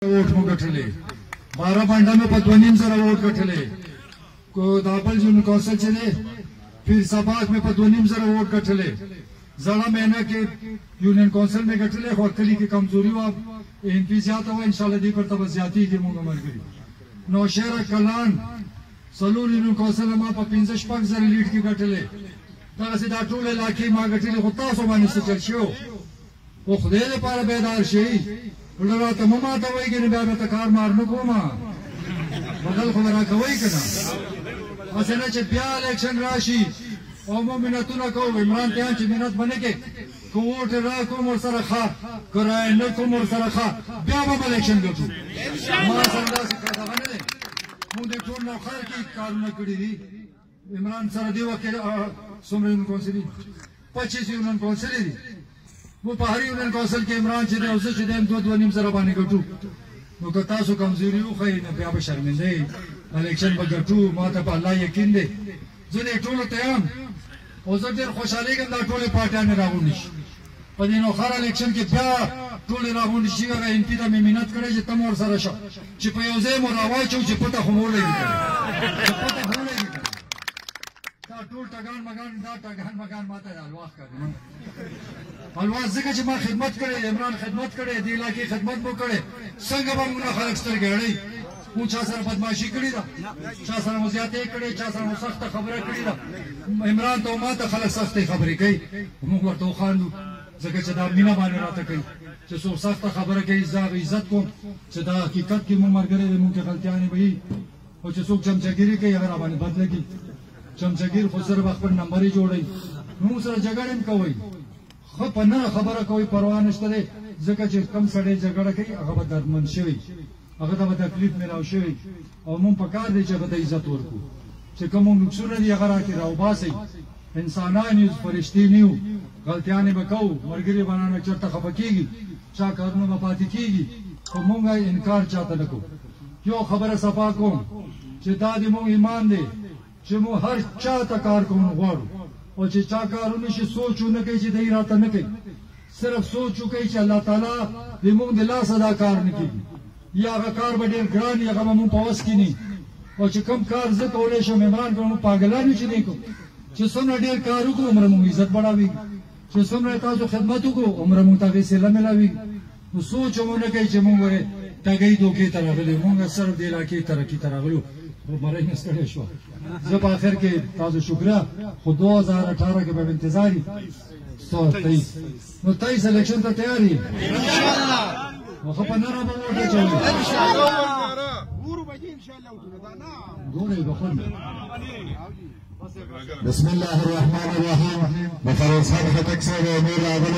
वोट मो गठले 12 पांडा में 2.5 जरा वोट गठले को दाबल जुन कौशल चले फिर सबाक में 2.5 जरा वोट गठले जरा महीना के यूनियन काउंसिल में गठले और कली की कमजोरी वा एमपी ज्यादा हुआ इंशाल्लाह दी पर तब ज्यादा के मुंह मर गई नौशेरा कलान सलून यूनियन काउंसिल में 55 जरा लीड की गठले तब से दा टोले लाखी मा गठले होता सो माने से चलछो वो खुदे दे पार बेदार शई उलरा त ममा त वई के बया त कार मार न कोमा बदल खुदरा कोई कना असने च बिया इलेक्शन राशि او مو منتونه کو عمران ته چې منت باندې کې کوټ را کوم ور سره ښه کرای نه کوم ور سره ښه بیا به الیکشن وکړو ما څنګه څه کړه باندې موږ د ټول نو خلک کارونه کړی دي عمران سره دی وکړ سومرین کونسل 25 یونین کونسل دي مو په هر یونین کونسل کې عمران چې اوس چې دیم 2.5 سره باندې ګټو نو که تاسو کمزوري خو نه بیا به شرمنده الیکشن به ګټو ما ته په الله یقین دی زه دې ټول ته یم او زه ډېر خوشحالي کوم دا ټولې پارټیانې راغونډې شي په دې نوښار الیکشن کې بیا ټولې راغونډې شي هغه ایم پي ته مې منت کړی چې ته مو ورسره شه چې په یو ځای مو راواچوو چې پته خو مو ولګي دا ټول ټګان مګان دا ټګان مګان ماته الواح کړی الواح ځکه چې ما خدمت کړی عمران خدمت کړی دې علاقې خدمت مو کړی څنګه به موږ خلک سترګې اړوي مو چا سره بدمعشي کړې ده چا سره مو زیاتې کړې چا سره مو سخته خبره کړې ده عمران ته ما ته خلک سختې خبرې کوي موږ ورته وخاندو ځکه چې دا مینه باندې راته کوي چې څوک سخته خبره کوي زه هغه عزت کوم چې دا حقیقت کې مونږ ملګری دی مونږ کې غلطیانې به وي او چې څوک چمچګیري کوي هغه راباندې بد لګي چمچګیر خو صرف خپل نمبر یې جوړوي موږ سره جګړه هم کوئ ښه په نه خبره کوئ پروا نشته دی ځکه چې کم سړی جګړه کوي هغه به دردمند شوی هغه ته به تکلیف میراو شوی او مونږ په کار دی چې هغه ته عزت ورکړو چې کوم نقصونه دي هغه راکې راوباسئ انسانان یو فرشتې نه یو غلطیانې به کوو ملګري به نه چېرته خفه کېږي چا کارونه به پاتې کېږي خو مونږ انکار چاته نه کوو یو خبره صفا کوم چې دا د مونږ ایمان دی چې مونږ هر چا ته کار کوو غواړو او چې چا کارونه شي سوچ ونه کوي چې دی راته نه کوي صرف سوچ وکړي چې الله تعالی د مونږ د لاسه دا کار نه کېږي یا هغه کار به ډېر ګران وي هغه به مونږ په وس کې نه او چې کوم کار زه کولی شم عمران به مونږ پاګلان یو چې نه کوو چې څومره ډېر کار وکړو عمره مونږ عزت بړاوي چې څومره تاسو خدمت وکړو عمره مونږ ته هغې صله میلاوي نو سوچ مو نه کوي چې مونږ ورې ټګۍ دوکې ته راغلي مونږ صرف دې علاقې ترقي ته راغلو مرۍ نه ستړی شوه زه په آخر کې تاسو شکریه خو 2018 کې به انتظار وي 123 نو 23 الیکشن ته تیار یې وخبرنا ان شاء الله بسم الله الرحمن الرحيم بفرز حركة تكسر ومير عظم